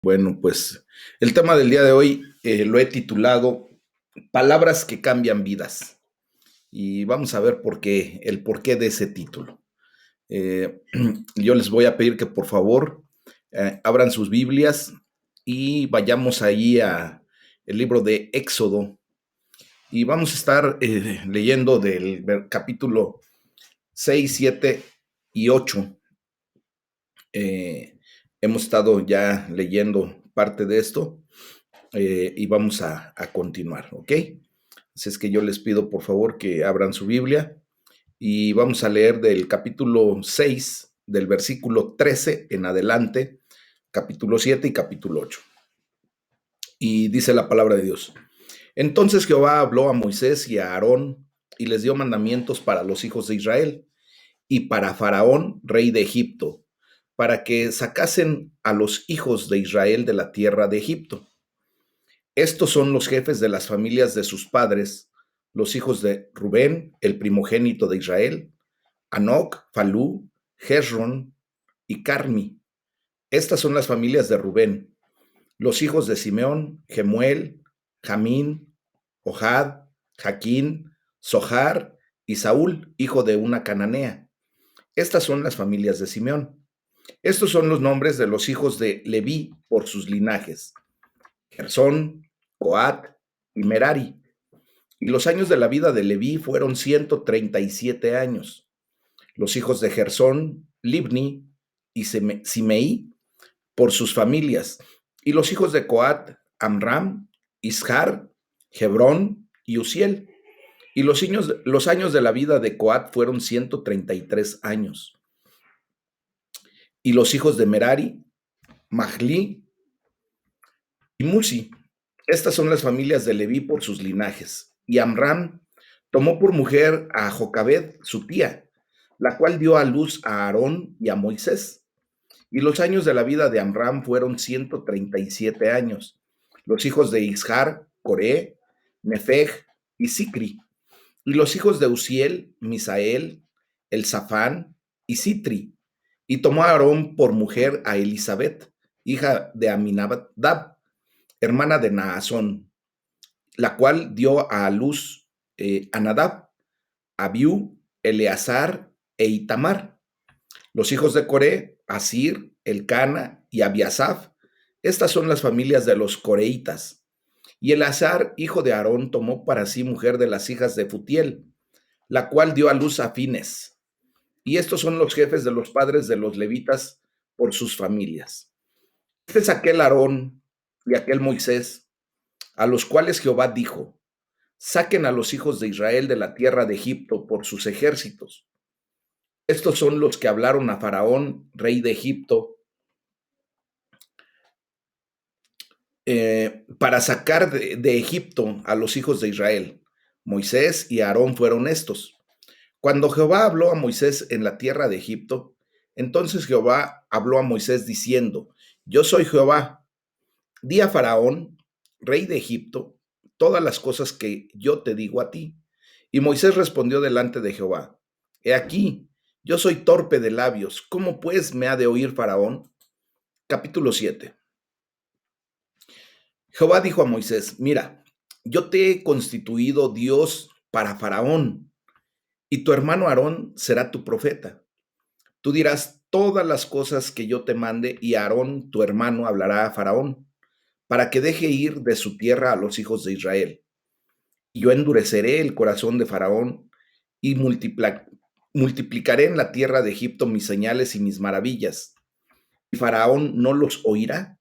Bueno, pues el tema del día de hoy lo he titulado Palabras que cambian vidas. Y vamos a ver el porqué de ese título. Eh, yo les voy a pedir que por favor abran sus Biblias y vayamos ahí a el libro de Éxodo. Y vamos a estar leyendo del capítulo 6, 7 y 8. Eh, hemos estado ya leyendo parte de esto. Y vamos a continuar, ¿ok? Así es que yo les pido por favor que abran su Biblia y vamos a leer del capítulo 6, del versículo 13 en adelante, capítulo 7 y capítulo 8. Y dice la palabra de Dios. Entonces Jehová habló a Moisés y a Aarón y les dio mandamientos para los hijos de Israel y para Faraón, rey de Egipto, para que sacasen a los hijos de Israel de la tierra de Egipto. Estos son los jefes de las familias de sus padres, los hijos de Rubén, el primogénito de Israel, Anoc, Falú, Hezrón y Carmi. Estas son las familias de Rubén, los hijos de Simeón, Gemuel, Jamín, Ohad, Jaquín, Sohar y Saúl, hijo de una cananea. Estas son las familias de Simeón. Estos son los nombres de los hijos de Leví por sus linajes: Gersón, Coat y Merari. Y los años de la vida de Leví fueron 137 años. Los hijos de Gersón, Libni y Simei por sus familias. Y los hijos de Coat, Amram, Ishar, Hebrón y Uziel. Y los años de la vida de Coat fueron 133 años. Y los hijos de Merari, Mahli y Musi. Estas son las familias de Leví por sus linajes. Y Amram tomó por mujer a Jocabed, su tía, la cual dio a luz a Aarón y a Moisés. Y los años de la vida de Amram fueron 137 años. Los hijos de Ishar, Coré, Nefeg y Sicri. Y los hijos de Uziel, Misael, Elzafán y Sitri. Y tomó a Aarón por mujer a Elisabet, hija de Aminadab, hermana de Naasón, la cual dio a luz a Nadab, Abiú, Eleazar e Itamar. Los hijos de Coré, Asir, Elcana y Abiasaf. Estas son las familias de los coreitas. Y Eleazar, hijo de Aarón, tomó para sí mujer de las hijas de Futiel, la cual dio a luz a Fines. Y estos son los jefes de los padres de los levitas por sus familias. Este es aquel Aarón y aquel Moisés, a los cuales Jehová dijo: saquen a los hijos de Israel de la tierra de Egipto por sus ejércitos. Estos son los que hablaron a Faraón, rey de Egipto, para sacar de Egipto a los hijos de Israel. Moisés y Aarón fueron estos. Cuando Jehová habló a Moisés en la tierra de Egipto, entonces Jehová habló a Moisés diciendo: yo soy Jehová. Di a Faraón, rey de Egipto, todas las cosas que yo te digo a ti. Y Moisés respondió delante de Jehová: he aquí, yo soy torpe de labios, ¿cómo pues me ha de oír Faraón? Capítulo 7. Jehová dijo a Moisés: mira, yo te he constituido Dios para Faraón, y tu hermano Aarón será tu profeta. Tú dirás todas las cosas que yo te mande, y Aarón, tu hermano, hablará a Faraón, para que deje ir de su tierra a los hijos de Israel. Y yo endureceré el corazón de Faraón y multiplicaré en la tierra de Egipto mis señales y mis maravillas. Y Faraón no los oirá,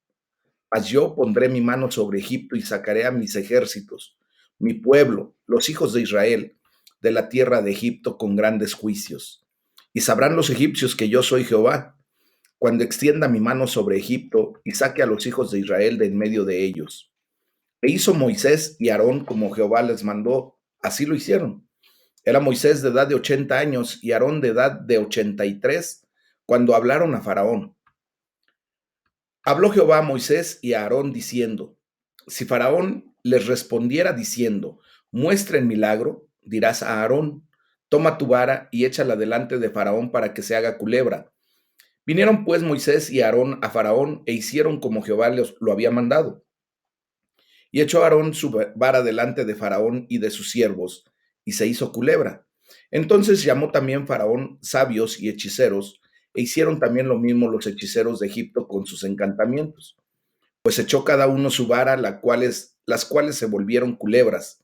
mas yo pondré mi mano sobre Egipto y sacaré a mis ejércitos, mi pueblo, los hijos de Israel, de la tierra de Egipto con grandes juicios. Y sabrán los egipcios que yo soy Jehová, cuando extienda mi mano sobre Egipto y saque a los hijos de Israel de en medio de ellos. E hizo Moisés y Aarón como Jehová les mandó, así lo hicieron. Era Moisés de edad de 80 años y Aarón de edad de 83 cuando hablaron a Faraón. Habló Jehová a Moisés y a Aarón diciendo: si Faraón les respondiera diciendo: muestren milagro, dirás a Aarón: toma tu vara y échala delante de Faraón para que se haga culebra. Vinieron pues Moisés y Aarón a Faraón e hicieron como Jehová lo había mandado. Y echó Aarón su vara delante de Faraón y de sus siervos, y se hizo culebra. Entonces llamó también Faraón sabios y hechiceros, e hicieron también lo mismo los hechiceros de Egipto con sus encantamientos. Pues echó cada uno su vara, las cuales se volvieron culebras.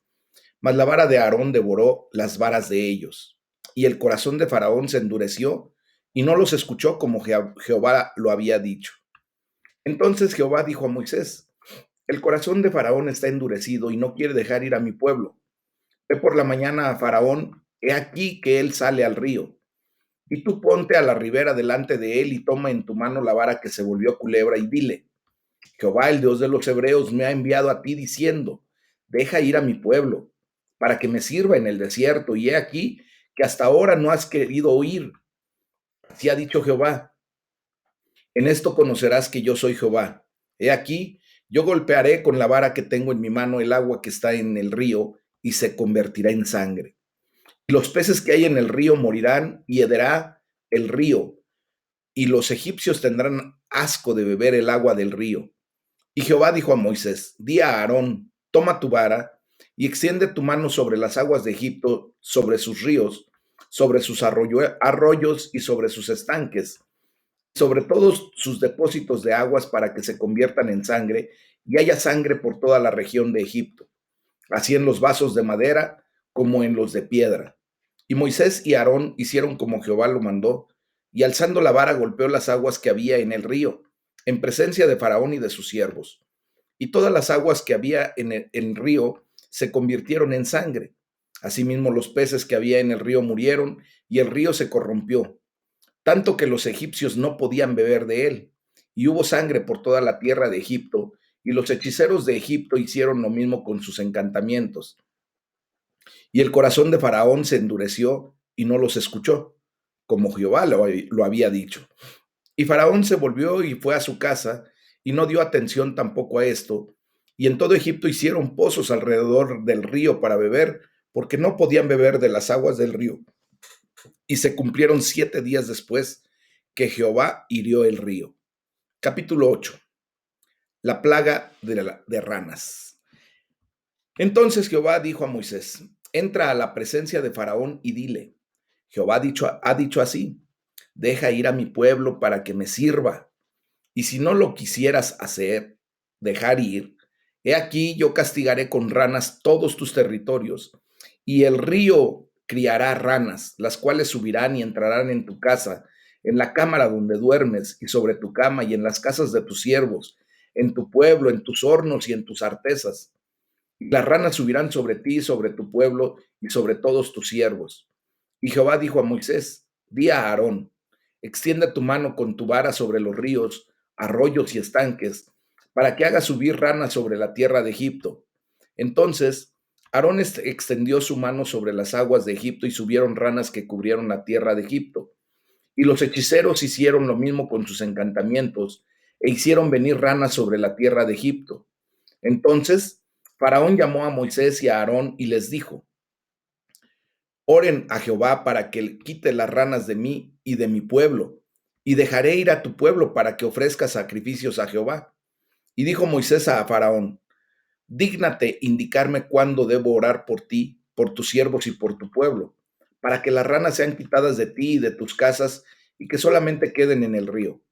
Mas la vara de Aarón devoró las varas de ellos. Y el corazón de Faraón se endureció, y no los escuchó como Jehová lo había dicho. Entonces Jehová dijo a Moisés: el corazón de Faraón está endurecido y no quiere dejar ir a mi pueblo. Ve por la mañana a Faraón, he aquí que él sale al río. Y tú ponte a la ribera delante de él y toma en tu mano la vara que se volvió culebra y dile: Jehová, el Dios de los hebreos, me ha enviado a ti diciendo: deja ir a mi pueblo, para que me sirva en el desierto. Y he aquí que hasta ahora no has querido oír. Así ha dicho Jehová: en esto conocerás que yo soy Jehová. He aquí, yo golpearé con la vara que tengo en mi mano el agua que está en el río y se convertirá en sangre. Y los peces que hay en el río morirán y hederá el río, y los egipcios tendrán asco de beber el agua del río. Y Jehová dijo a Moisés: di a Aarón, toma tu vara y extiende tu mano sobre las aguas de Egipto, sobre sus ríos, sobre sus arroyos y sobre sus estanques, sobre todos sus depósitos de aguas, para que se conviertan en sangre y haya sangre por toda la región de Egipto, así en los vasos de madera como en los de piedra. Y Moisés y Aarón hicieron como Jehová lo mandó, y alzando la vara golpeó las aguas que había en el río, en presencia de Faraón y de sus siervos. Y todas las aguas que había en el río se convirtieron en sangre. Asimismo los peces que había en el río murieron, y el río se corrompió, tanto que los egipcios no podían beber de él. Y hubo sangre por toda la tierra de Egipto, y los hechiceros de Egipto hicieron lo mismo con sus encantamientos. Y el corazón de Faraón se endureció y no los escuchó, como Jehová lo había dicho. Y Faraón se volvió y fue a su casa, y no dio atención tampoco a esto. Y en todo Egipto hicieron pozos alrededor del río para beber, porque no podían beber de las aguas del río. Y se cumplieron 7 días después que Jehová hirió el río. Capítulo 8. La plaga de ranas. Entonces Jehová dijo a Moisés: entra a la presencia de Faraón y dile: Jehová ha dicho así: deja ir a mi pueblo para que me sirva. Y si no lo quisieras hacer, dejar ir, he aquí yo castigaré con ranas todos tus territorios, y el río criará ranas, las cuales subirán y entrarán en tu casa, en la cámara donde duermes, y sobre tu cama, y en las casas de tus siervos, en tu pueblo, en tus hornos y en tus artesas. Y las ranas subirán sobre ti, sobre tu pueblo y sobre todos tus siervos. Y Jehová dijo a Moisés: di a Aarón: extiende tu mano con tu vara sobre los ríos, arroyos y estanques, para que haga subir ranas sobre la tierra de Egipto. Entonces Aarón extendió su mano sobre las aguas de Egipto, y subieron ranas que cubrieron la tierra de Egipto. Y los hechiceros hicieron lo mismo con sus encantamientos, e hicieron venir ranas sobre la tierra de Egipto. Entonces Faraón llamó a Moisés y a Aarón y les dijo: oren a Jehová para que quite las ranas de mí y de mi pueblo, y dejaré ir a tu pueblo para que ofrezca sacrificios a Jehová. Y dijo Moisés a Faraón: dígnate indicarme cuándo debo orar por ti, por tus siervos y por tu pueblo, para que las ranas sean quitadas de ti y de tus casas, y que solamente queden en el río.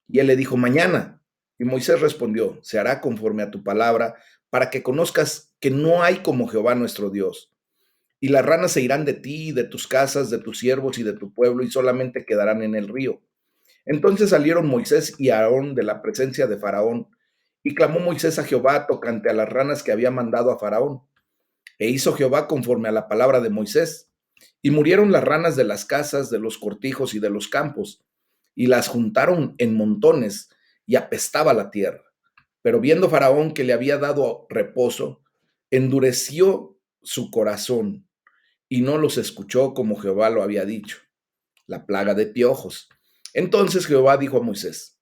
Y él le dijo: mañana. Y Moisés respondió: se hará conforme a tu palabra, para que conozcas que no hay como Jehová nuestro Dios. Y las ranas se irán de ti, de tus casas, de tus siervos y de tu pueblo, y solamente quedarán en el río. Entonces salieron Moisés y Aarón de la presencia de Faraón, y clamó Moisés a Jehová tocante a las ranas que había mandado a Faraón. E hizo Jehová conforme a la palabra de Moisés. Y murieron las ranas de las casas, de los cortijos y de los campos, y las juntaron en montones, y apestaba la tierra. Pero viendo Faraón que le había dado reposo, endureció su corazón, y no los escuchó como Jehová lo había dicho, la plaga de piojos. Entonces Jehová dijo a Moisés: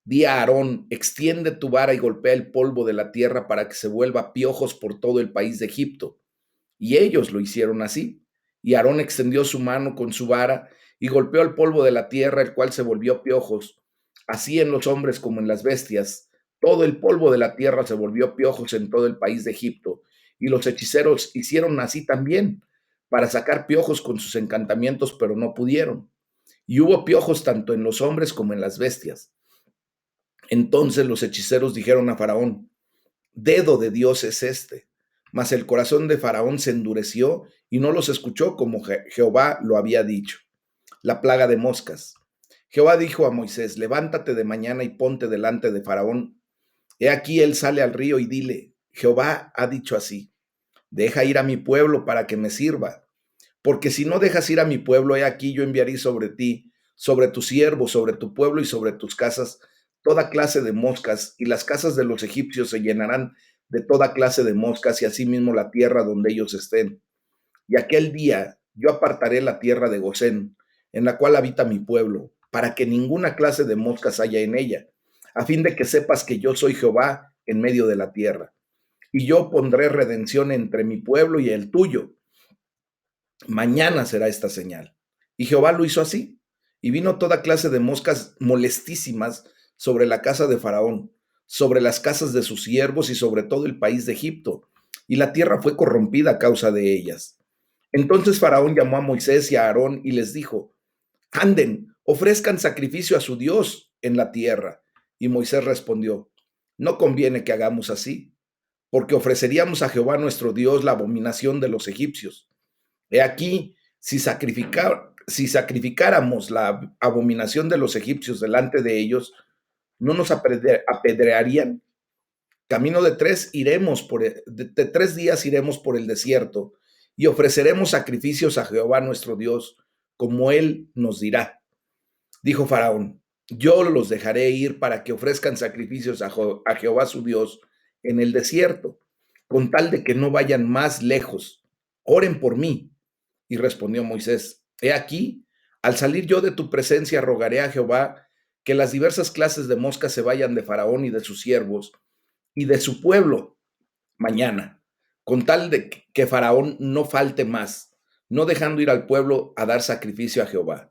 di a Aarón: extiende tu vara y golpea el polvo de la tierra para que se vuelva piojos por todo el país de Egipto. Y ellos lo hicieron así. Y Aarón extendió su mano con su vara, y golpeó al polvo de la tierra, el cual se volvió piojos, así en los hombres como en las bestias. Todo el polvo de la tierra se volvió piojos en todo el país de Egipto, y los hechiceros hicieron así también, para sacar piojos con sus encantamientos, pero no pudieron. Y hubo piojos tanto en los hombres como en las bestias. Entonces los hechiceros dijeron a Faraón: dedo de Dios es este. Mas el corazón de Faraón se endureció y no los escuchó como Jehová lo había dicho. La plaga de moscas. Jehová dijo a Moisés: levántate de mañana y ponte delante de Faraón. He aquí él sale al río y dile: Jehová ha dicho así: deja ir a mi pueblo para que me sirva. Porque si no dejas ir a mi pueblo, he aquí yo enviaré sobre ti, sobre tus siervos, sobre tu pueblo y sobre tus casas, toda clase de moscas, y las casas de los egipcios se llenarán de toda clase de moscas, y asimismo la tierra donde ellos estén. Y aquel día yo apartaré la tierra de Gosén, en la cual habita mi pueblo, para que ninguna clase de moscas haya en ella, a fin de que sepas que yo soy Jehová en medio de la tierra. Y yo pondré redención entre mi pueblo y el tuyo. Mañana será esta señal. Y Jehová lo hizo así. Y vino toda clase de moscas molestísimas sobre la casa de Faraón, sobre las casas de sus siervos y sobre todo el país de Egipto. Y la tierra fue corrompida a causa de ellas. Entonces Faraón llamó a Moisés y a Aarón y les dijo: anden, ofrezcan sacrificio a su Dios en la tierra. Y Moisés respondió: no conviene que hagamos así, porque ofreceríamos a Jehová nuestro Dios la abominación de los egipcios. He aquí, si sacrificáramos la abominación de los egipcios delante de ellos, no nos apedrearían. Camino de 3 días iremos por el desierto y ofreceremos sacrificios a Jehová nuestro Dios, como él nos dirá. Dijo Faraón: yo los dejaré ir para que ofrezcan sacrificios a Jehová su Dios en el desierto, con tal de que no vayan más lejos. Oren por mí. Y respondió Moisés: he aquí, al salir yo de tu presencia, rogaré a Jehová que las diversas clases de moscas se vayan de Faraón y de sus siervos y de su pueblo mañana, con tal de que Faraón no falte más, no dejando ir al pueblo a dar sacrificio a Jehová.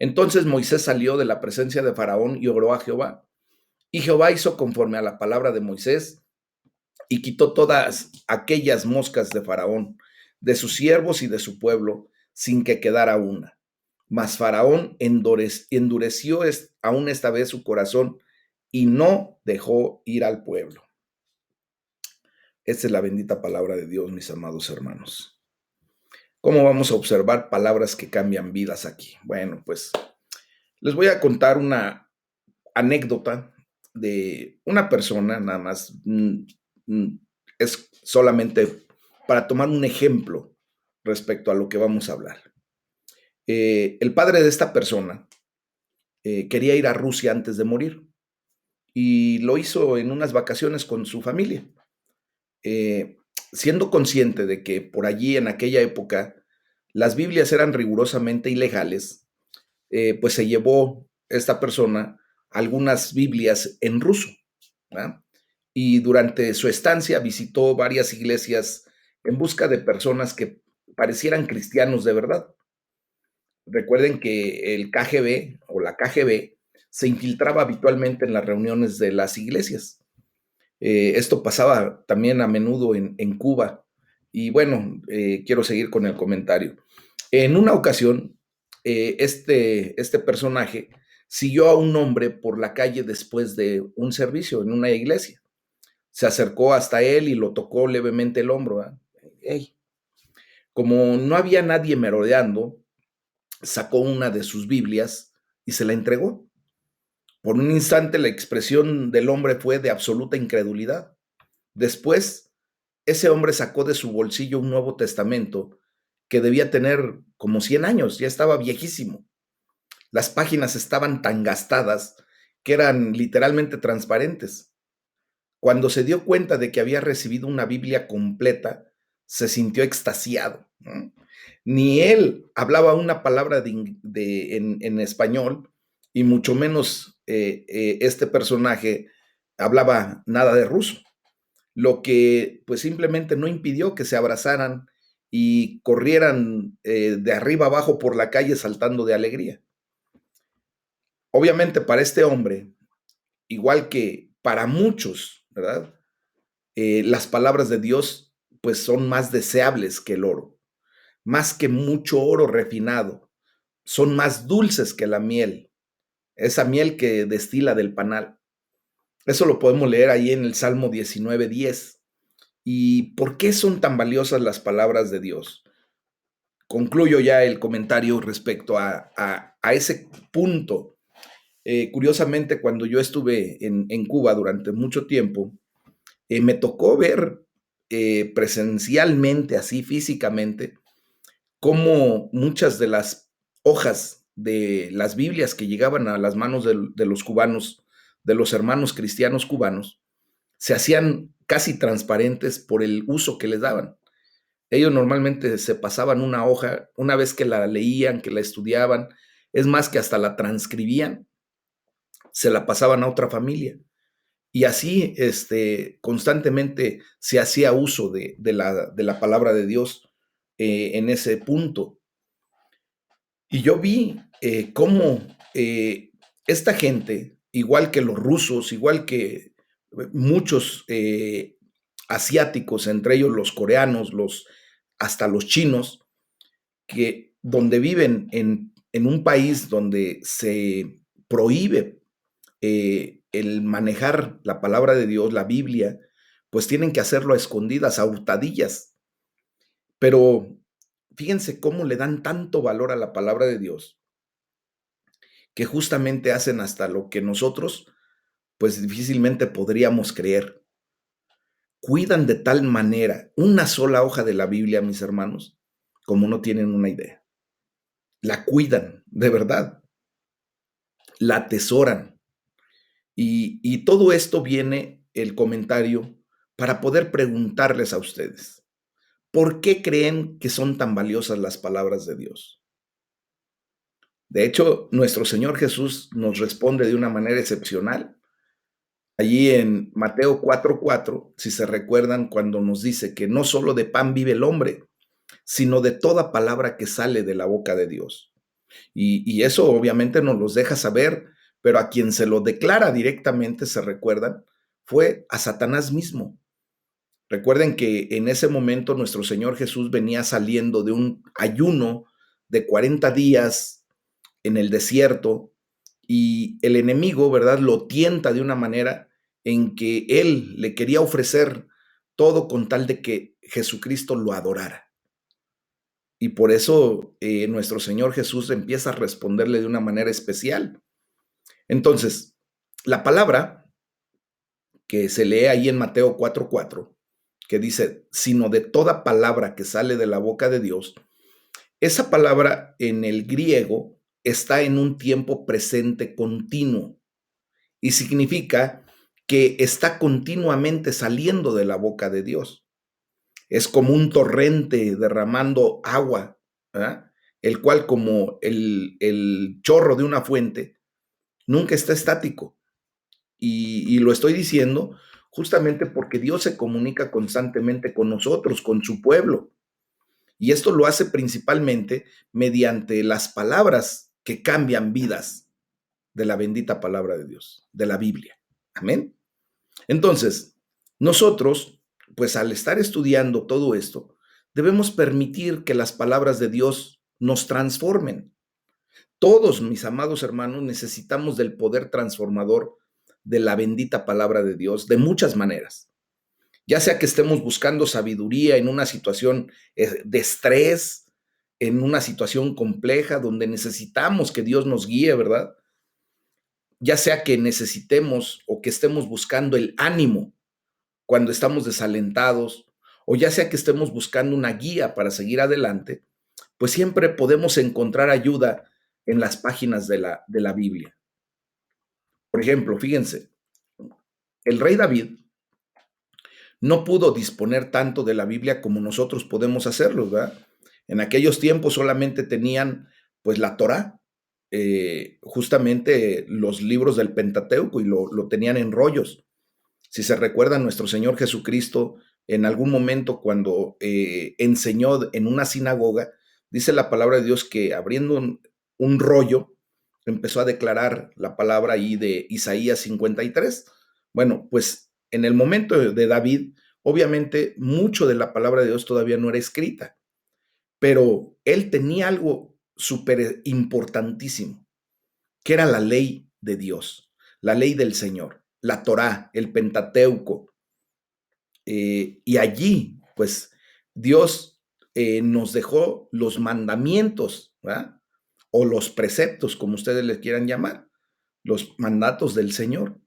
Entonces Moisés salió de la presencia de Faraón y oró a Jehová. Y Jehová hizo conforme a la palabra de Moisés y quitó todas aquellas moscas de Faraón, de sus siervos y de su pueblo, sin que quedara una. Mas Faraón endureció aún esta vez su corazón y no dejó ir al pueblo. Esta es la bendita palabra de Dios, mis amados hermanos. ¿Cómo vamos a observar palabras que cambian vidas aquí? Bueno, pues les voy a contar una anécdota de una persona, nada más, es solamente para tomar un ejemplo respecto a lo que vamos a hablar. El padre de esta persona quería ir a Rusia antes de morir y lo hizo en unas vacaciones con su familia. Siendo consciente de que por allí en aquella época las Biblias eran rigurosamente ilegales, pues se llevó esta persona algunas Biblias en ruso, ¿verdad? Y durante su estancia visitó varias iglesias en busca de personas que parecieran cristianos de verdad. Recuerden que el KGB o la KGB se infiltraba habitualmente en las reuniones de las iglesias. Esto pasaba también a menudo en Cuba. Y bueno, quiero seguir con el comentario. En una ocasión, este personaje siguió a un hombre por la calle después de un servicio en una iglesia. Se acercó hasta él y lo tocó levemente el hombro. Hey. Como no había nadie merodeando, sacó una de sus Biblias y se la entregó. Por un instante la expresión del hombre fue de absoluta incredulidad. Después, ese hombre sacó de su bolsillo un Nuevo Testamento que debía tener como 100 años, ya estaba viejísimo. Las páginas estaban tan gastadas que eran literalmente transparentes. Cuando se dio cuenta de que había recibido una Biblia completa, se sintió extasiado, ¿no? Ni él hablaba una palabra en español, y mucho menos este personaje hablaba nada de ruso, lo que pues simplemente no impidió que se abrazaran y corrieran de arriba abajo por la calle saltando de alegría. Obviamente para este hombre, igual que para muchos, ¿verdad? Las palabras de Dios pues son más deseables que el oro, más que mucho oro refinado, son más dulces que la miel, esa miel que destila del panal. Eso lo podemos leer ahí en el Salmo 19:10. ¿Y por qué son tan valiosas las palabras de Dios? Concluyo ya el comentario respecto a ese punto. Curiosamente, cuando yo estuve en Cuba durante mucho tiempo, me tocó ver presencialmente, así físicamente, cómo muchas de las hojas de las Biblias que llegaban a las manos de los cubanos, de los hermanos cristianos cubanos, se hacían casi transparentes por el uso que les daban. Ellos normalmente se pasaban una hoja, una vez que la leían, que la estudiaban, es más que hasta la transcribían, se la pasaban a otra familia. Y así constantemente se hacía uso de la palabra de Dios en ese punto. Y yo vi cómo esta gente, igual que los rusos, igual que muchos asiáticos, entre ellos los coreanos, hasta los chinos, que donde viven en un país donde se prohíbe el manejar la palabra de Dios, la Biblia, pues tienen que hacerlo a escondidas, a hurtadillas. Pero fíjense cómo le dan tanto valor a la palabra de Dios, que justamente hacen hasta lo que nosotros, pues difícilmente podríamos creer. Cuidan de tal manera una sola hoja de la Biblia, mis hermanos, como no tienen una idea. La cuidan, de verdad, la atesoran. Y todo esto viene el comentario para poder preguntarles a ustedes, ¿por qué creen que son tan valiosas las palabras de Dios? De hecho, nuestro Señor Jesús nos responde de una manera excepcional. Allí en Mateo 4:4, si se recuerdan, cuando nos dice que no solo de pan vive el hombre, sino de toda palabra que sale de la boca de Dios. Y eso obviamente nos los deja saber, pero a quien se lo declara directamente, se recuerdan, fue a Satanás mismo. Recuerden que en ese momento nuestro Señor Jesús venía saliendo de un ayuno de 40 días en el desierto y el enemigo, ¿verdad?, lo tienta de una manera en que él le quería ofrecer todo con tal de que Jesucristo lo adorara. Y por eso nuestro Señor Jesús empieza a responderle de una manera especial. Entonces, la palabra que se lee ahí en Mateo 4:4, que dice, sino de toda palabra que sale de la boca de Dios, esa palabra en el griego está en un tiempo presente continuo y significa que está continuamente saliendo de la boca de Dios. Es como un torrente derramando agua, ¿verdad?, el cual como el chorro de una fuente nunca está estático. Y lo estoy diciendo justamente porque Dios se comunica constantemente con nosotros, con su pueblo. Y esto lo hace principalmente mediante las palabras que cambian vidas de la bendita palabra de Dios, de la Biblia. Amén. Entonces, nosotros, pues al estar estudiando todo esto, debemos permitir que las palabras de Dios nos transformen. Todos, mis amados hermanos, necesitamos del poder transformador de la bendita palabra de Dios de muchas maneras. Ya sea que estemos buscando sabiduría en una situación de estrés, en una situación compleja donde necesitamos que Dios nos guíe, ¿verdad? Ya sea que necesitemos o que estemos buscando el ánimo cuando estamos desalentados, o ya sea que estemos buscando una guía para seguir adelante, pues siempre podemos encontrar ayuda en las páginas de la Biblia. Por ejemplo, fíjense, el rey David no pudo disponer tanto de la Biblia como nosotros podemos hacerlo, ¿verdad? En aquellos tiempos solamente tenían pues la Torá, justamente los libros del Pentateuco y lo tenían en rollos. Si se recuerdan, nuestro Señor Jesucristo en algún momento cuando enseñó en una sinagoga, dice la palabra de Dios que abriendo un rollo, empezó a declarar la palabra ahí de Isaías 53. Bueno, pues en el momento de David, obviamente mucho de la palabra de Dios todavía no era escrita, pero él tenía algo súper importantísimo, que era la ley de Dios, la ley del Señor, la Torá, el Pentateuco. Y allí, pues, Dios nos dejó los mandamientos, ¿verdad? O los preceptos, como ustedes les quieran llamar, los mandatos del Señor,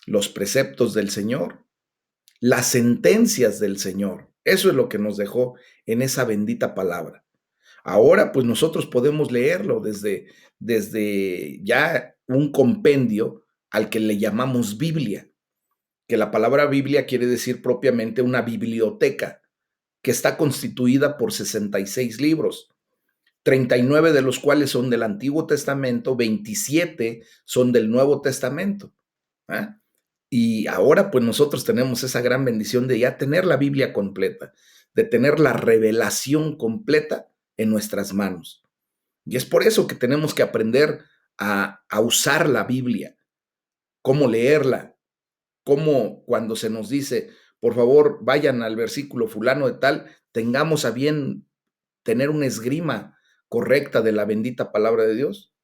los preceptos del Señor, las sentencias del Señor. Eso es lo que nos dejó en esa bendita palabra. Ahora, pues nosotros podemos leerlo desde ya un compendio al que le llamamos Biblia, que la palabra Biblia quiere decir propiamente una biblioteca, que está constituida por 66 libros, 39 de los cuales son del Antiguo Testamento, 27 son del Nuevo Testamento. ¿Eh? Y ahora pues nosotros tenemos esa gran bendición de ya tener la Biblia completa, de tener la revelación completa en nuestras manos. Y es por eso que tenemos que aprender a usar la Biblia, cómo leerla, cómo cuando se nos dice, por favor, vayan al versículo fulano de tal, tengamos a bien tener una esgrima correcta de la bendita palabra de Dios,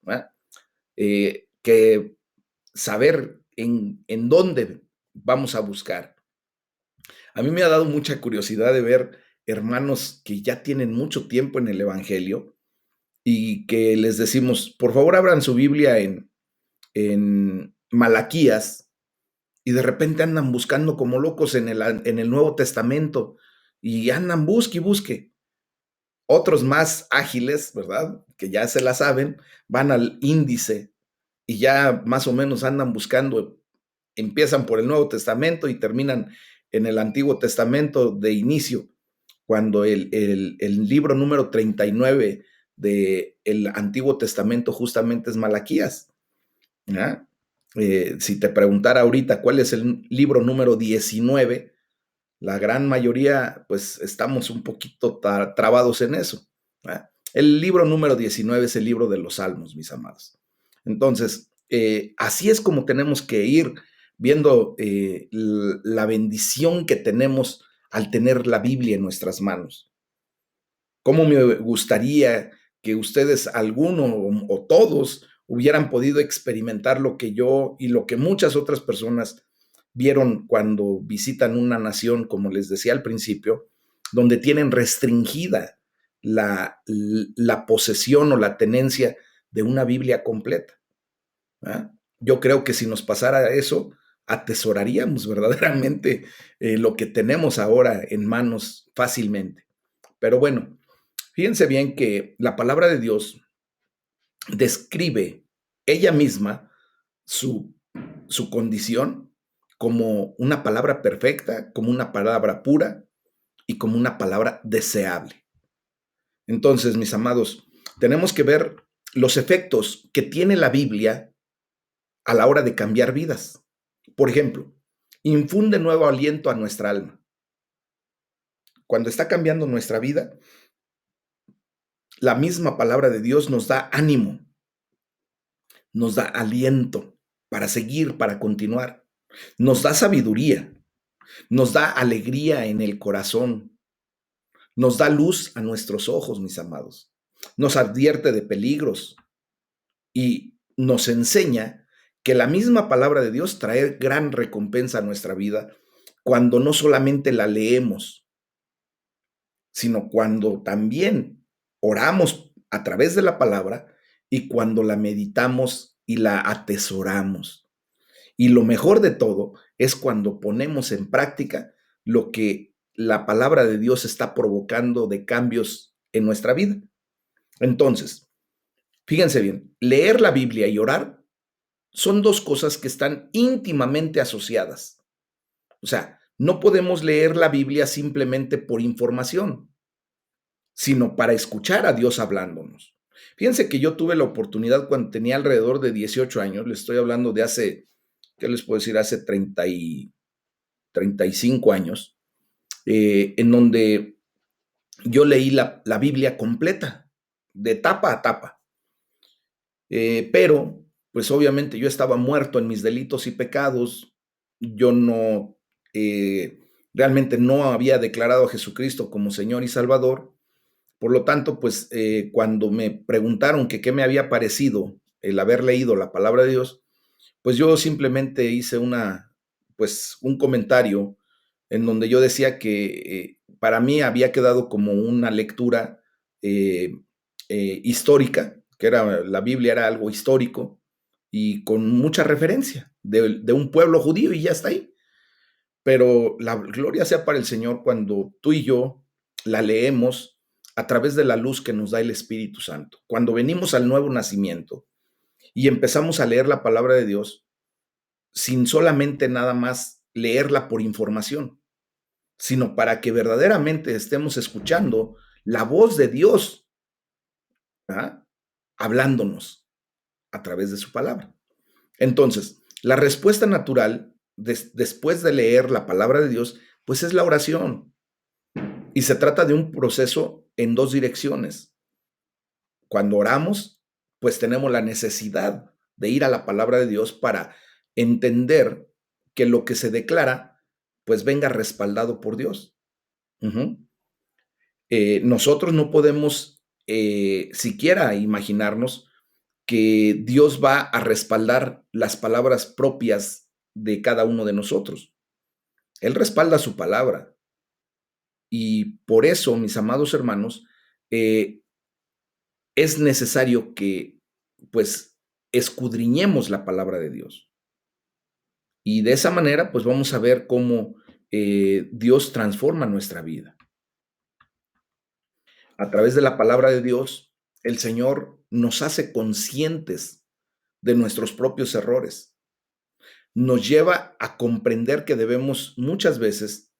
que saber en dónde vamos a buscar. A mí me ha dado mucha curiosidad de ver hermanos que ya tienen mucho tiempo en el Evangelio y que les decimos, por favor, abran su Biblia en Malaquías, y de repente andan buscando como locos en el Nuevo Testamento y andan busque y busque. Otros más ágiles, ¿verdad? Que ya se la saben, van al índice y ya más o menos andan buscando, empiezan por el Nuevo Testamento y terminan en el Antiguo Testamento de inicio, cuando el libro número 39 del Antiguo Testamento justamente es Malaquías. ¿Ya? Si te preguntara ahorita cuál es el libro número 19, la gran mayoría pues estamos un poquito trabados en eso. ¿Ya? El libro número 19 es el libro de los Salmos, mis amados. Entonces, así es como tenemos que ir viendo la bendición que tenemos al tener la Biblia en nuestras manos. ¿Cómo me gustaría que ustedes, alguno o todos, hubieran podido experimentar lo que yo y lo que muchas otras personas vieron cuando visitan una nación, como les decía al principio, donde tienen restringida la posesión o la tenencia de una Biblia completa? ¿Ah? Yo creo que si nos pasara eso, atesoraríamos verdaderamente lo que tenemos ahora en manos fácilmente. Pero bueno, fíjense bien que la palabra de Dios describe ella misma su, su condición como una palabra perfecta, como una palabra pura y como una palabra deseable. Entonces, mis amados, tenemos que ver los efectos que tiene la Biblia a la hora de cambiar vidas. Por ejemplo, infunde nuevo aliento a nuestra alma. Cuando está cambiando nuestra vida, la misma palabra de Dios nos da ánimo, nos da aliento para seguir, para continuar. Nos da sabiduría, nos da alegría en el corazón, nos da luz a nuestros ojos, mis amados. Nos advierte de peligros y nos enseña que la misma palabra de Dios trae gran recompensa a nuestra vida cuando no solamente la leemos, sino cuando también oramos a través de la palabra y cuando la meditamos y la atesoramos. Y lo mejor de todo es cuando ponemos en práctica lo que la palabra de Dios está provocando de cambios en nuestra vida. Entonces, fíjense bien, leer la Biblia y orar son dos cosas que están íntimamente asociadas. O sea, no podemos leer la Biblia simplemente por información, sino para escuchar a Dios hablándonos. Fíjense que yo tuve la oportunidad cuando tenía alrededor de 18 años, les estoy hablando de hace, ¿qué les puedo decir? Hace 35 años. en donde yo leí la Biblia completa, de tapa a tapa. Pero, pues obviamente yo estaba muerto en mis delitos y pecados. Yo no, realmente no había declarado a Jesucristo como Señor y Salvador. Por lo tanto, pues cuando me preguntaron que qué me había parecido el haber leído la palabra de Dios, pues yo simplemente hice pues un comentario en donde yo decía que para mí había quedado como una lectura eh, histórica, que era la Biblia era algo histórico y con mucha referencia de un pueblo judío y ya está ahí. Pero la gloria sea para el Señor cuando tú y yo la leemos a través de la luz que nos da el Espíritu Santo. Cuando venimos al nuevo nacimiento y empezamos a leer la palabra de Dios sin solamente nada más leerla por información, sino para que verdaderamente estemos escuchando la voz de Dios, ¿ah?, hablándonos a través de su palabra. Entonces, la respuesta natural después de leer la palabra de Dios, pues es la oración. Y se trata de un proceso en dos direcciones. Cuando oramos, pues tenemos la necesidad de ir a la palabra de Dios para entender que lo que se declara, pues venga respaldado por Dios. Ujú. Nosotros no podemos siquiera imaginarnos que Dios va a respaldar las palabras propias de cada uno de nosotros. Él respalda su palabra. Y por eso, mis amados hermanos, eh, es necesario que, pues, escudriñemos la palabra de Dios. Y de esa manera, pues, vamos a ver cómo Dios transforma nuestra vida. A través de la palabra de Dios, el Señor nos hace conscientes de nuestros propios errores. Nos lleva a comprender que debemos muchas veces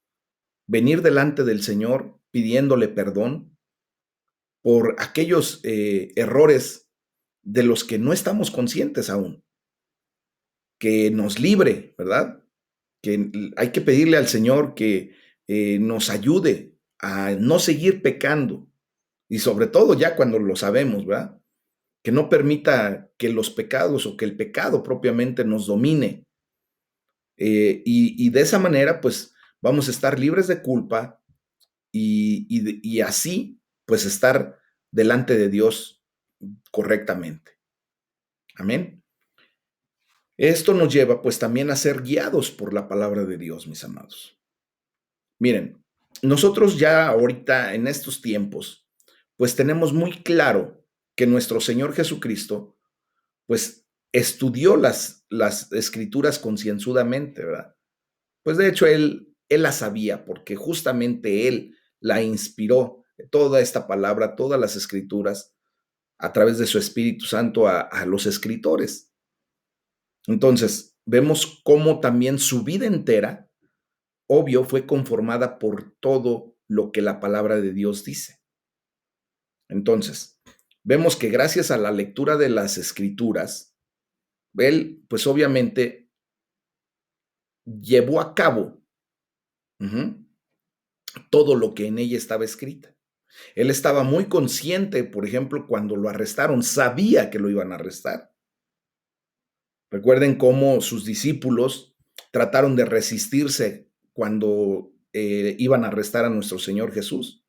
venir delante del Señor pidiéndole perdón por aquellos errores de los que no estamos conscientes aún, que nos libre, ¿verdad? Que hay que pedirle al Señor que nos ayude a no seguir pecando y sobre todo ya cuando lo sabemos, ¿verdad? Que no permita que los pecados o que el pecado propiamente nos domine. Y de esa manera, pues vamos a estar libres de culpa y así, pues estar delante de Dios correctamente. Amén. Esto nos lleva pues también a ser guiados por la palabra de Dios, mis amados. Miren, nosotros ya ahorita en estos tiempos, pues tenemos muy claro que nuestro Señor Jesucristo, pues estudió las escrituras concienzudamente, ¿verdad? Pues de hecho él la sabía porque justamente él la inspiró, toda esta palabra, todas las escrituras, a través de su Espíritu Santo a los escritores. Entonces, vemos cómo también su vida entera, obvio, fue conformada por todo lo que la palabra de Dios dice. Entonces, vemos que gracias a la lectura de las escrituras, él, pues obviamente, llevó a cabo ujú, todo lo que en ella estaba escrita. Él estaba muy consciente, por ejemplo, cuando lo arrestaron, sabía que lo iban a arrestar. Recuerden cómo sus discípulos trataron de resistirse cuando iban a arrestar a nuestro Señor Jesús.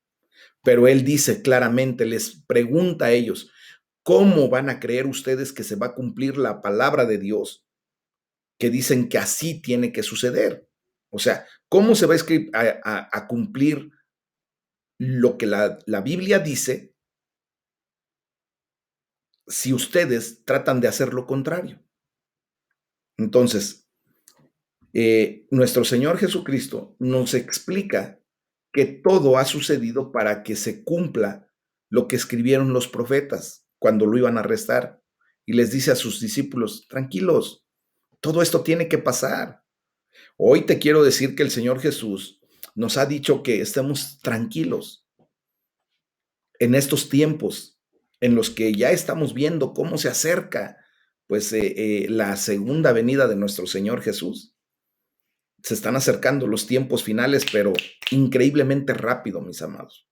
Pero Él dice claramente, les pregunta a ellos, ¿cómo van a creer ustedes que se va a cumplir la palabra de Dios? Que dicen que así tiene que suceder. O sea, ¿cómo se va a cumplir lo que la Biblia dice si ustedes tratan de hacer lo contrario? Entonces, nuestro Señor Jesucristo nos explica que todo ha sucedido para que se cumpla lo que escribieron los profetas cuando lo iban a arrestar. Y les dice a sus discípulos, tranquilos, todo esto tiene que pasar. Hoy te quiero decir que el Señor Jesús nos ha dicho que estemos tranquilos en estos tiempos en los que ya estamos viendo cómo se acerca pues la segunda venida de nuestro Señor Jesús. Se están acercando los tiempos finales, pero increíblemente rápido, mis amados.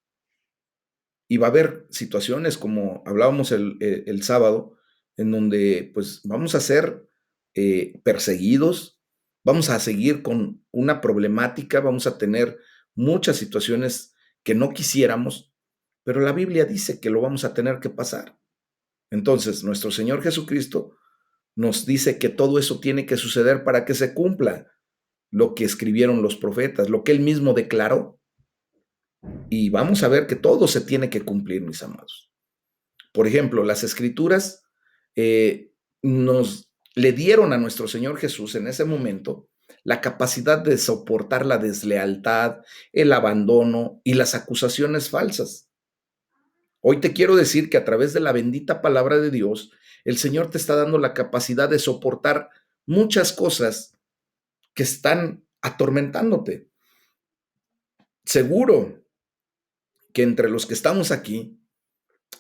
Y va a haber situaciones como hablábamos el sábado, en donde pues vamos a ser perseguidos, vamos a seguir con una problemática, vamos a tener muchas situaciones que no quisiéramos, pero la Biblia dice que lo vamos a tener que pasar. Entonces, nuestro Señor Jesucristo nos dice que todo eso tiene que suceder para que se cumpla lo que escribieron los profetas, lo que él mismo declaró. Y vamos a ver que todo se tiene que cumplir, mis amados. Por ejemplo, las escrituras nos le dieron a nuestro Señor Jesús en ese momento la capacidad de soportar la deslealtad, el abandono y las acusaciones falsas. Hoy te quiero decir que a través de la bendita palabra de Dios, el Señor te está dando la capacidad de soportar muchas cosas que están atormentándote. Seguro que entre los que estamos aquí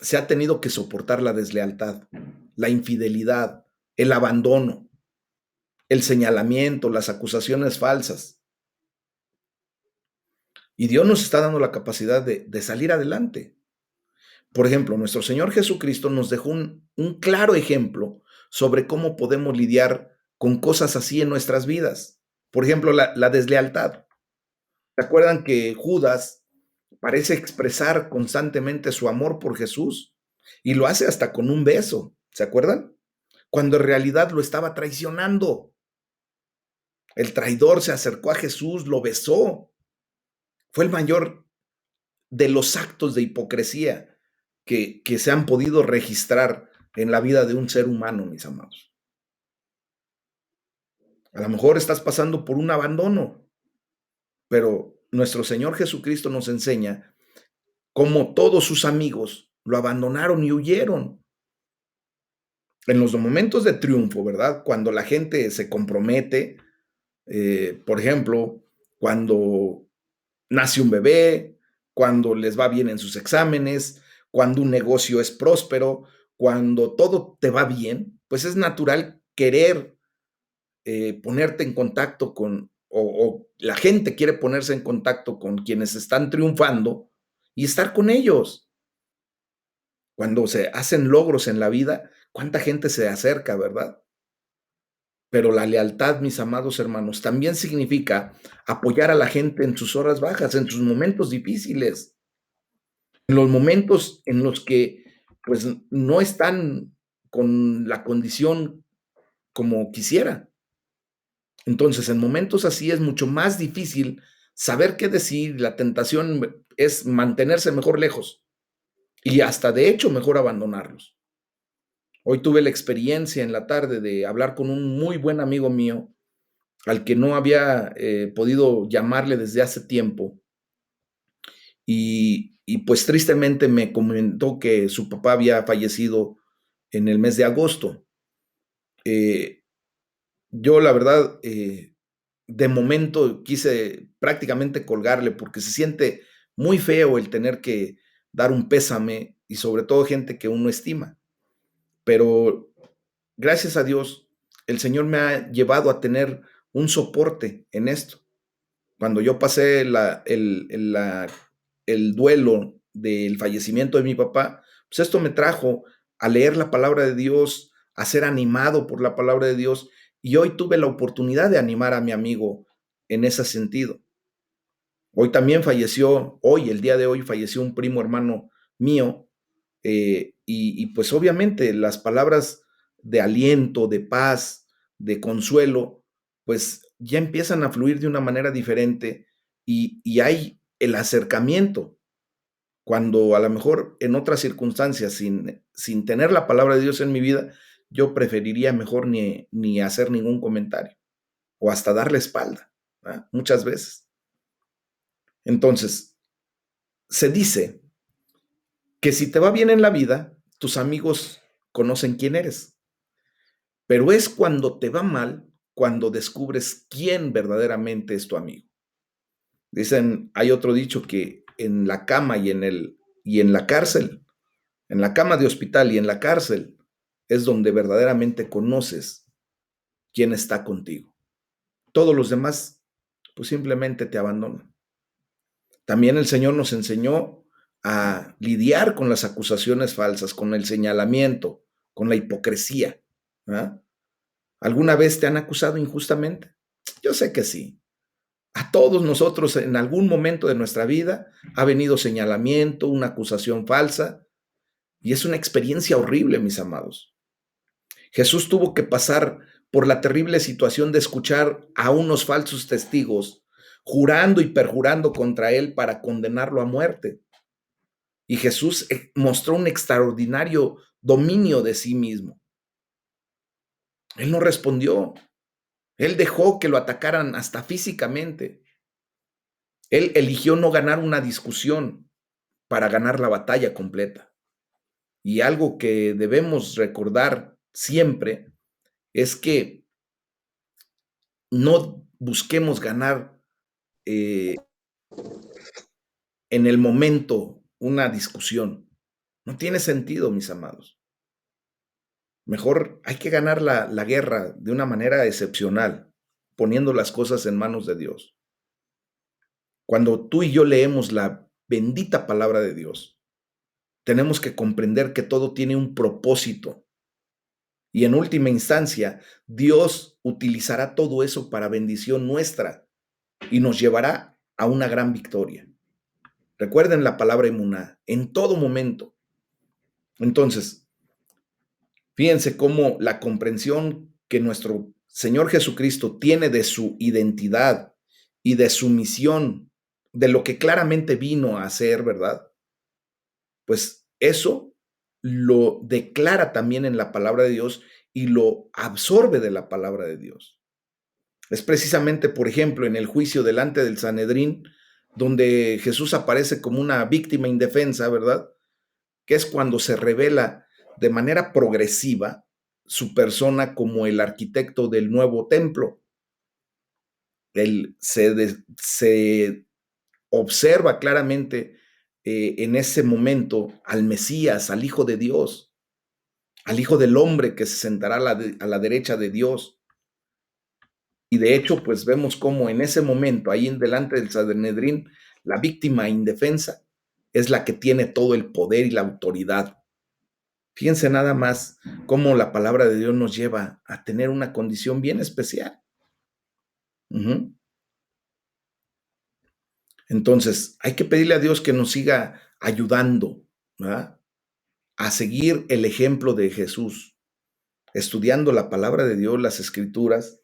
se ha tenido que soportar la deslealtad, la infidelidad, el abandono, el señalamiento, las acusaciones falsas. Y Dios nos está dando la capacidad de salir adelante. Por ejemplo, nuestro Señor Jesucristo nos dejó un claro ejemplo sobre cómo podemos lidiar con cosas así en nuestras vidas. Por ejemplo, la deslealtad. ¿Se acuerdan que Judas parece expresar constantemente su amor por Jesús? Y lo hace hasta con un beso, ¿se acuerdan? Cuando en realidad lo estaba traicionando. El traidor se acercó a Jesús, lo besó. Fue el mayor de los actos de hipocresía que se han podido registrar en la vida de un ser humano, mis amados. A lo mejor estás pasando por un abandono, pero nuestro Señor Jesucristo nos enseña cómo todos sus amigos lo abandonaron y huyeron. En los momentos de triunfo, ¿verdad? Cuando la gente se compromete, por ejemplo, cuando nace un bebé, cuando les va bien en sus exámenes, cuando un negocio es próspero, cuando todo te va bien, pues es natural querer ponerte en contacto o la gente quiere ponerse en contacto con quienes están triunfando y estar con ellos. Cuando se hacen logros en la vida, ¿cuánta gente se acerca, verdad? Pero la lealtad, mis amados hermanos, también significa apoyar a la gente en sus horas bajas, en sus momentos difíciles, en los momentos en los que pues no están con la condición como quisiera. Entonces, en momentos así es mucho más difícil saber qué decir, la tentación es mantenerse mejor lejos y hasta de hecho mejor abandonarlos. Hoy tuve la experiencia en la tarde de hablar con un muy buen amigo mío al que no había podido llamarle desde hace tiempo y pues tristemente me comentó que su papá había fallecido en el mes de agosto. Eh, yo la verdad, de momento quise prácticamente colgarle porque se siente muy feo el tener que dar un pésame y sobre todo gente que uno estima. Pero gracias a Dios, el Señor me ha llevado a tener un soporte en esto. Cuando yo pasé el duelo del fallecimiento de mi papá, pues esto me trajo a leer la palabra de Dios, a ser animado por la palabra de Dios, y hoy tuve la oportunidad de animar a mi amigo en ese sentido. Hoy también falleció, el día de hoy falleció un primo hermano mío, y pues obviamente las palabras de aliento, de paz, de consuelo, pues ya empiezan a fluir de una manera diferente y hay el acercamiento, cuando a lo mejor en otras circunstancias, sin tener la palabra de Dios en mi vida, yo preferiría mejor ni hacer ningún comentario o hasta darle espalda, ¿verdad? Muchas veces. Entonces, se dice que si te va bien en la vida, tus amigos conocen quién eres, pero es cuando te va mal cuando descubres quién verdaderamente es tu amigo. Dicen, hay otro dicho que en la cama y en la cárcel, en la cama de hospital y en la cárcel es donde verdaderamente conoces quién está contigo. Todos los demás pues simplemente te abandonan. También el Señor nos enseñó a lidiar con las acusaciones falsas, con el señalamiento, con la hipocresía. ¿Verdad? ¿Alguna vez te han acusado injustamente? Yo sé que sí. A todos nosotros en algún momento de nuestra vida ha venido señalamiento, una acusación falsa, y es una experiencia horrible, mis amados. Jesús tuvo que pasar por la terrible situación de escuchar a unos falsos testigos jurando y perjurando contra él para condenarlo a muerte. Y Jesús mostró un extraordinario dominio de sí mismo. Él no respondió. Él dejó que lo atacaran hasta físicamente. Él eligió no ganar una discusión para ganar la batalla completa. Y algo que debemos recordar siempre es que no busquemos ganar eh, en el momento una discusión. No tiene sentido, mis amados. Mejor hay que ganar la guerra de una manera excepcional, poniendo las cosas en manos de Dios. Cuando tú y yo leemos la bendita palabra de Dios, tenemos que comprender que todo tiene un propósito. Y en última instancia, Dios utilizará todo eso para bendición nuestra y nos llevará a una gran victoria. Recuerden la palabra emuná en todo momento. Entonces, fíjense cómo la comprensión que nuestro Señor Jesucristo tiene de su identidad y de su misión, de lo que claramente vino a hacer, ¿verdad? Pues eso lo declara también en la palabra de Dios y lo absorbe de la palabra de Dios. Es precisamente, por ejemplo, en el juicio delante del Sanedrín, donde Jesús aparece como una víctima indefensa, ¿verdad? Que es cuando se revela de manera progresiva su persona como el arquitecto del nuevo templo. Él se observa claramente en ese momento al Mesías, al Hijo de Dios, al Hijo del Hombre que se sentará a la derecha de Dios. Y de hecho, pues vemos cómo en ese momento, ahí en delante del Sanedrín, la víctima indefensa es la que tiene todo el poder y la autoridad. Fíjense nada más cómo la palabra de Dios nos lleva a tener una condición bien especial. Uh-huh. Entonces, hay que pedirle a Dios que nos siga ayudando, ¿verdad? A seguir el ejemplo de Jesús, estudiando la palabra de Dios, las escrituras,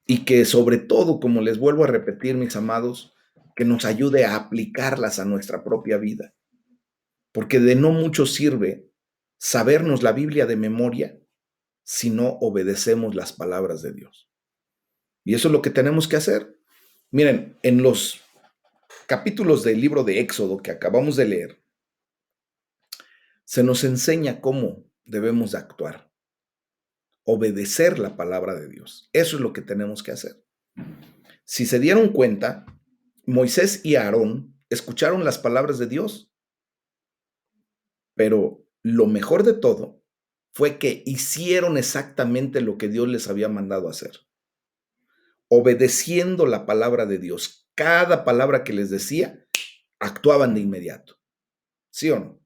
y que sobre todo, como les vuelvo a repetir, mis amados, que nos ayude a aplicarlas a nuestra propia vida. Porque de no mucho sirve sabernos la Biblia de memoria si no obedecemos las palabras de Dios. Y eso es lo que tenemos que hacer. Miren, en los capítulos del libro de Éxodo que acabamos de leer, se nos enseña cómo debemos de actuar, obedecer la palabra de Dios. Eso es lo que tenemos que hacer. Si se dieron cuenta, Moisés y Aarón escucharon las palabras de Dios, pero lo mejor de todo fue que hicieron exactamente lo que Dios les había mandado hacer, obedeciendo la palabra de Dios. Cada palabra que les decía, actuaban de inmediato. ¿Sí o no?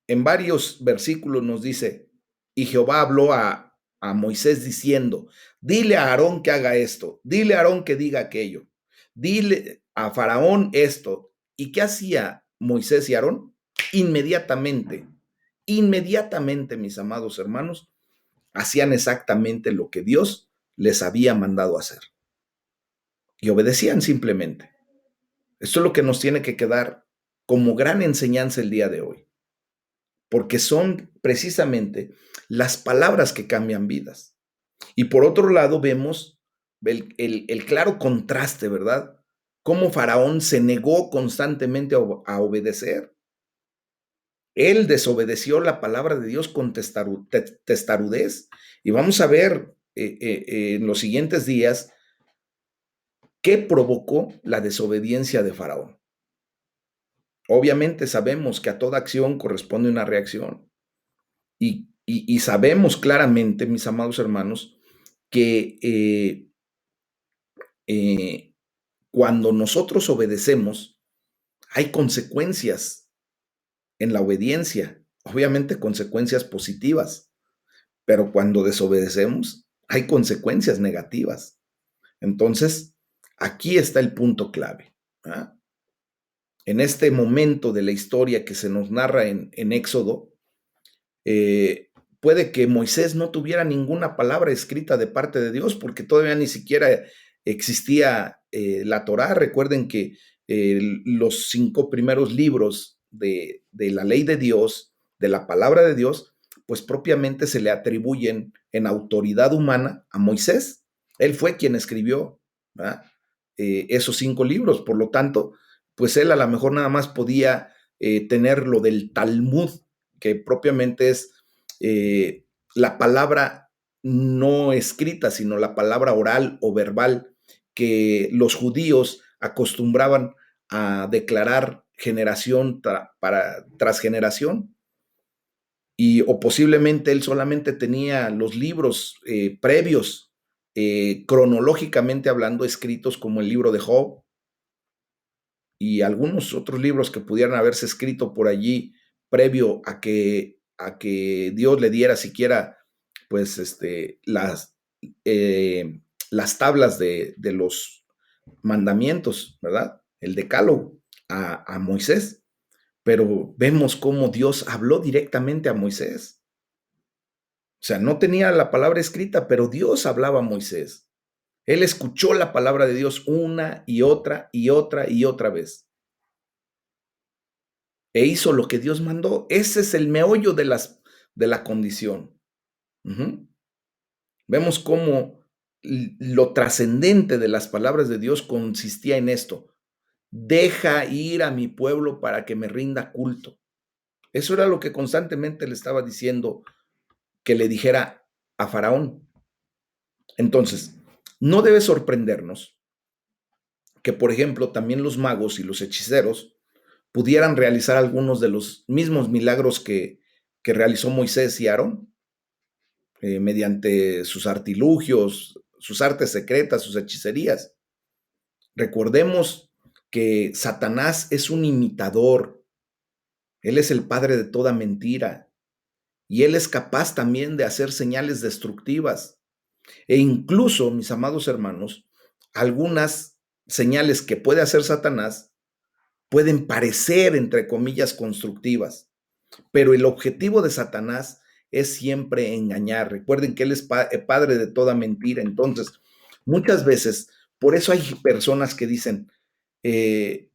En varios versículos nos dice, y Jehová habló a Moisés diciendo, dile a Aarón que haga esto, dile a Aarón que diga aquello, dile a Faraón esto. ¿Y qué hacía Moisés y Aarón? Inmediatamente, mis amados hermanos, hacían exactamente lo que Dios les había mandado hacer. Y obedecían simplemente. Esto es lo que nos tiene que quedar como gran enseñanza el día de hoy, porque son precisamente las palabras que cambian vidas. Y por otro lado vemos el claro contraste, ¿verdad? Cómo Faraón se negó constantemente a obedecer. Él desobedeció la palabra de Dios con testarudez. Y vamos a ver en los siguientes días qué provocó la desobediencia de Faraón. Obviamente sabemos que a toda acción corresponde una reacción. Y sabemos claramente, mis amados hermanos, que cuando nosotros obedecemos, hay consecuencias en la obediencia, obviamente consecuencias positivas, pero cuando desobedecemos, hay consecuencias negativas. Entonces, aquí está el punto clave. ¿Ah? En este momento de la historia que se nos narra en Éxodo, puede que Moisés no tuviera ninguna palabra escrita de parte de Dios, porque todavía ni siquiera existía la Torá. Recuerden que los 5 primeros libros de la ley de Dios, de la palabra de Dios, pues propiamente se le atribuyen en autoridad humana a Moisés. Él fue quien escribió, ¿verdad? Esos 5 libros. Por lo tanto, pues él a lo mejor nada más podía tener lo del Talmud, que propiamente es la palabra no escrita, sino la palabra oral o verbal que los judíos acostumbraban a declarar generación tras generación. Y o posiblemente él solamente tenía los libros previos, cronológicamente hablando, escritos, como el libro de Job y algunos otros libros que pudieran haberse escrito por allí previo a que Dios le diera siquiera pues las tablas de los mandamientos, ¿verdad? El decálogo a Moisés. Pero vemos cómo Dios habló directamente a Moisés. O sea, no tenía la palabra escrita, pero Dios hablaba a Moisés. Él escuchó la palabra de Dios una y otra y otra y otra vez. E hizo lo que Dios mandó. Ese es el meollo de la condición. Ujú. Vemos cómo lo trascendente de las palabras de Dios consistía en esto. Deja ir a mi pueblo para que me rinda culto. Eso era lo que constantemente le estaba diciendo que le dijera a Faraón. Entonces, no debe sorprendernos que, por ejemplo, también los magos y los hechiceros pudieran realizar algunos de los mismos milagros que realizó Moisés y Aarón, mediante sus artilugios, sus artes secretas, sus hechicerías. Recordemos que Satanás es un imitador, él es el padre de toda mentira y él es capaz también de hacer señales destructivas. E incluso, mis amados hermanos, algunas señales que puede hacer Satanás pueden parecer, entre comillas, constructivas, pero el objetivo de Satanás es siempre engañar. Recuerden que él es padre de toda mentira. Entonces, muchas veces, por eso hay personas que dicen que,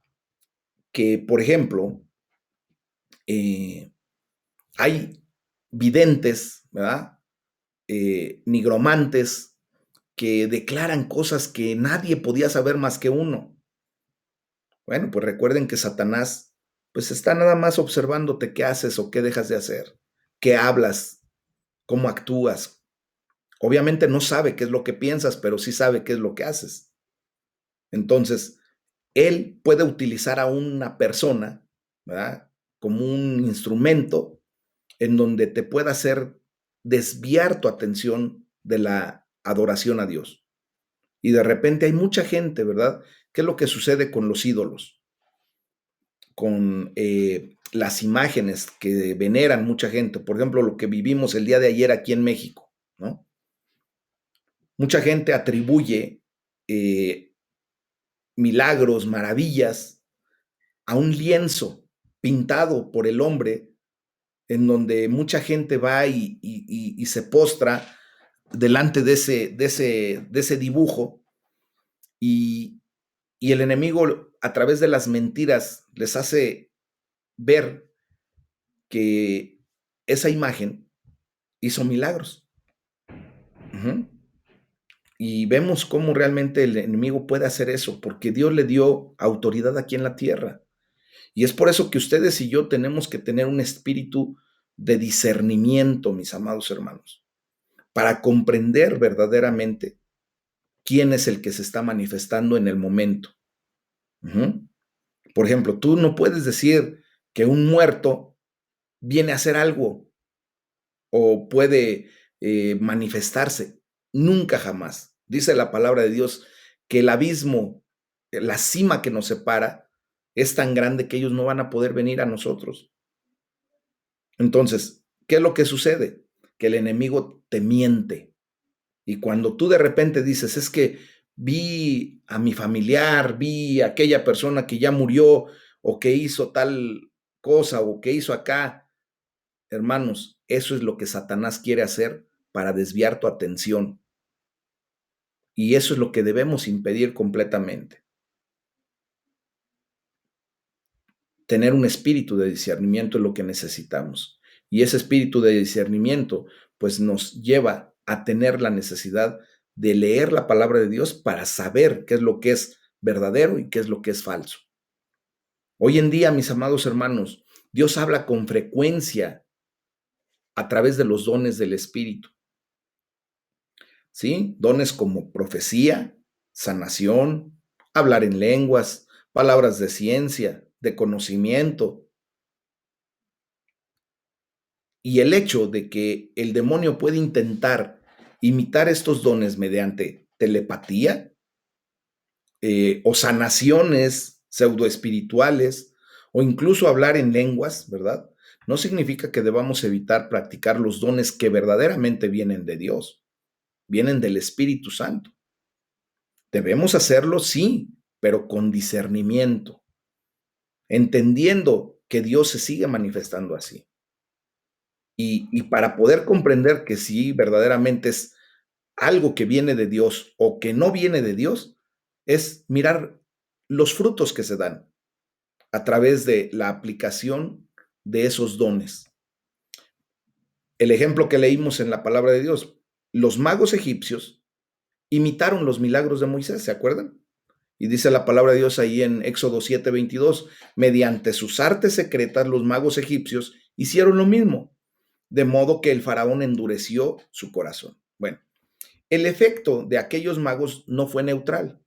por ejemplo, eh, hay videntes, ¿verdad? Nigromantes que declaran cosas que nadie podía saber más que uno. Bueno, pues recuerden que Satanás, pues está nada más observándote qué haces o qué dejas de hacer, qué hablas, cómo actúas. Obviamente no sabe qué es lo que piensas, pero sí sabe qué es lo que haces. Entonces, él puede utilizar a una persona, ¿verdad? Como un instrumento en donde te pueda hacer desviar tu atención de la adoración a Dios. Y de repente hay mucha gente, ¿verdad? ¿Qué es lo que sucede con los ídolos? Con las imágenes que veneran mucha gente. Por ejemplo, lo que vivimos el día de ayer aquí en México, ¿no? Mucha gente atribuye milagros, maravillas a un lienzo pintado por el hombre, en donde mucha gente va y se postra delante de ese dibujo y, y el enemigo a través de las mentiras les hace ver que esa imagen hizo milagros. Ujú. Y vemos cómo realmente el enemigo puede hacer eso, porque Dios le dio autoridad aquí en la tierra. Y es por eso que ustedes y yo tenemos que tener un espíritu de discernimiento, mis amados hermanos, para comprender verdaderamente quién es el que se está manifestando en el momento. Ujú. Por ejemplo, tú no puedes decir que un muerto viene a hacer algo o puede manifestarse. Nunca jamás. Dice la palabra de Dios que el abismo la cima que nos separa es tan grande que ellos no van a poder venir a nosotros. Entonces, ¿qué es lo que sucede? Que el enemigo te miente. Y cuando tú de repente dices, es que vi a mi familiar, vi a aquella persona que ya murió o que hizo tal cosa o que hizo acá, hermanos, eso es lo que Satanás quiere hacer para desviar tu atención. Y eso es lo que debemos impedir completamente. Tener un espíritu de discernimiento es lo que necesitamos. Y ese espíritu de discernimiento, pues nos lleva a tener la necesidad de leer la palabra de Dios para saber qué es lo que es verdadero y qué es lo que es falso. Hoy en día, mis amados hermanos, Dios habla con frecuencia a través de los dones del Espíritu. ¿Sí? Dones como profecía, sanación, hablar en lenguas, palabras de ciencia, de conocimiento. Y el hecho de que el demonio puede intentar imitar estos dones mediante telepatía o sanaciones pseudoespirituales o incluso hablar en lenguas, ¿verdad? No significa que debamos evitar practicar los dones que verdaderamente vienen de Dios, vienen del Espíritu Santo. Debemos hacerlo, sí, pero con discernimiento, entendiendo que Dios se sigue manifestando así. Y para poder comprender que sí, verdaderamente es algo que viene de Dios o que no viene de Dios, es mirar los frutos que se dan a través de la aplicación de esos dones. El ejemplo que leímos en la palabra de Dios, los magos egipcios imitaron los milagros de Moisés, ¿se acuerdan? Y dice la palabra de Dios ahí en Éxodo 7:22, mediante sus artes secretas los magos egipcios hicieron lo mismo, de modo que el faraón endureció su corazón. Bueno, el efecto de aquellos magos no fue neutral,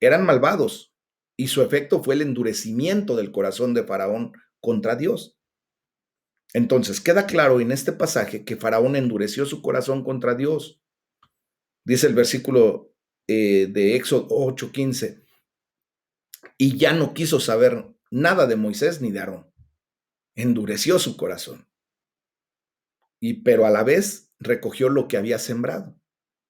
eran malvados y su efecto fue el endurecimiento del corazón de Faraón contra Dios. Entonces, queda claro en este pasaje que Faraón endureció su corazón contra Dios. Dice el versículo de Éxodo 8:15, y ya no quiso saber nada de Moisés ni de Aarón. Endureció su corazón. Pero a la vez recogió lo que había sembrado.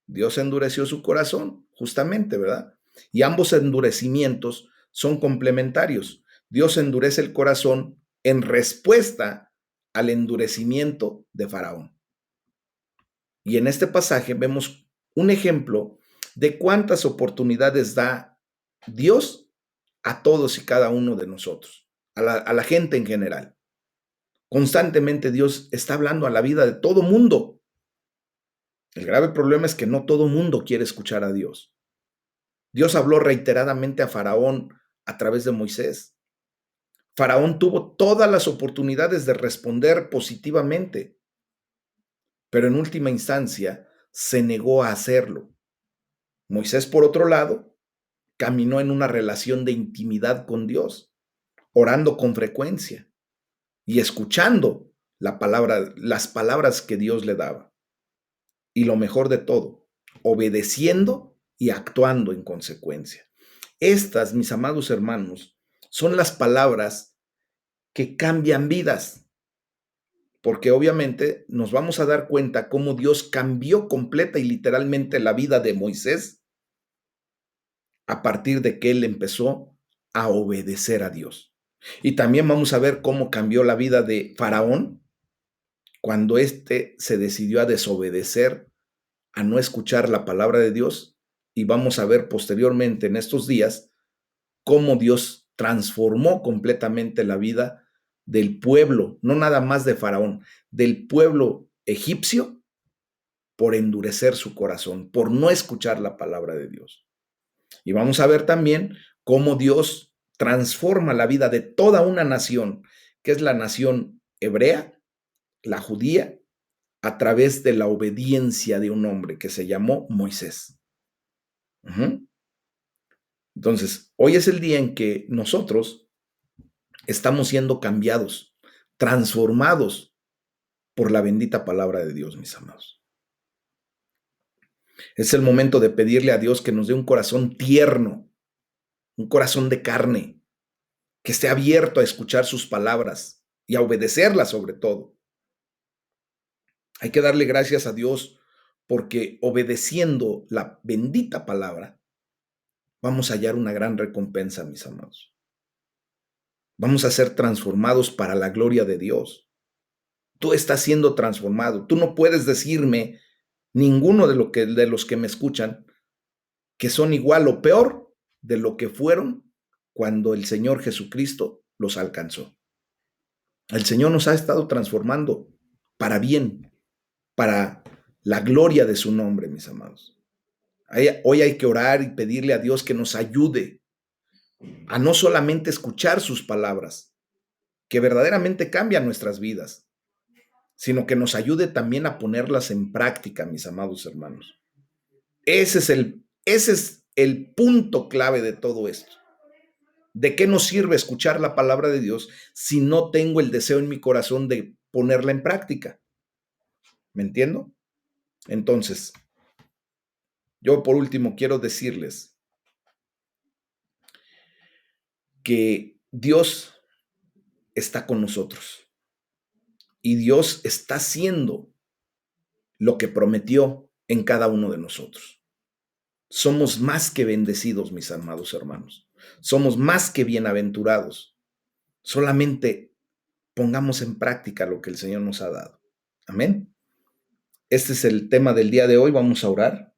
Dios endureció su corazón, justamente, ¿verdad? Y ambos endurecimientos son complementarios. Dios endurece el corazón en respuesta al endurecimiento de Faraón. Y en este pasaje vemos un ejemplo de cuántas oportunidades da Dios a todos y cada uno de nosotros, a la gente en general. Constantemente Dios está hablando a la vida de todo mundo. El grave problema es que no todo mundo quiere escuchar a Dios. Dios habló reiteradamente a Faraón a través de Moisés. Faraón tuvo todas las oportunidades de responder positivamente, pero en última instancia se negó a hacerlo. Moisés, por otro lado, caminó en una relación de intimidad con Dios, orando con frecuencia y escuchando las palabras que Dios le daba. Y lo mejor de todo, obedeciendo y actuando en consecuencia. Estas, mis amados hermanos, son las palabras que cambian vidas, porque obviamente nos vamos a dar cuenta cómo Dios cambió completa y literalmente la vida de Moisés a partir de que él empezó a obedecer a Dios. Y también vamos a ver cómo cambió la vida de Faraón cuando éste se decidió a desobedecer, a no escuchar la palabra de Dios. Y vamos a ver posteriormente en estos días cómo Dios transformó completamente la vida del pueblo, no nada más de Faraón, del pueblo egipcio por endurecer su corazón, por no escuchar la palabra de Dios. Y vamos a ver también cómo Dios transforma la vida de toda una nación, que es la nación hebrea, la judía, a través de la obediencia de un hombre que se llamó Moisés. Entonces, hoy es el día en que nosotros estamos siendo cambiados, transformados por la bendita palabra de Dios, mis amados. Es el momento de pedirle a Dios que nos dé un corazón tierno, un corazón de carne, que esté abierto a escuchar sus palabras y a obedecerlas sobre todo. Hay que darle gracias a Dios porque obedeciendo la bendita palabra, vamos a hallar una gran recompensa, mis amados. Vamos a ser transformados para la gloria de Dios. Tú estás siendo transformado. Tú no puedes decirme, ninguno de los que me escuchan, que son igual o peor de lo que fueron cuando el Señor Jesucristo los alcanzó. El Señor nos ha estado transformando para bien, para la gloria de su nombre, mis amados. Hoy hay que orar y pedirle a Dios que nos ayude a no solamente escuchar sus palabras, que verdaderamente cambian nuestras vidas, sino que nos ayude también a ponerlas en práctica, mis amados hermanos. Ese es el punto clave de todo esto. ¿De qué nos sirve escuchar la palabra de Dios si no tengo el deseo en mi corazón de ponerla en práctica? ¿Me entiendo? Entonces, yo por último quiero decirles que Dios está con nosotros y Dios está haciendo lo que prometió en cada uno de nosotros. Somos más que bendecidos, mis amados hermanos. Somos más que bienaventurados. Solamente pongamos en práctica lo que el Señor nos ha dado. Amén. Este es el tema del día de hoy. Vamos a orar.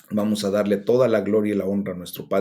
Vamos a darle toda la gloria y la honra a nuestro Padre.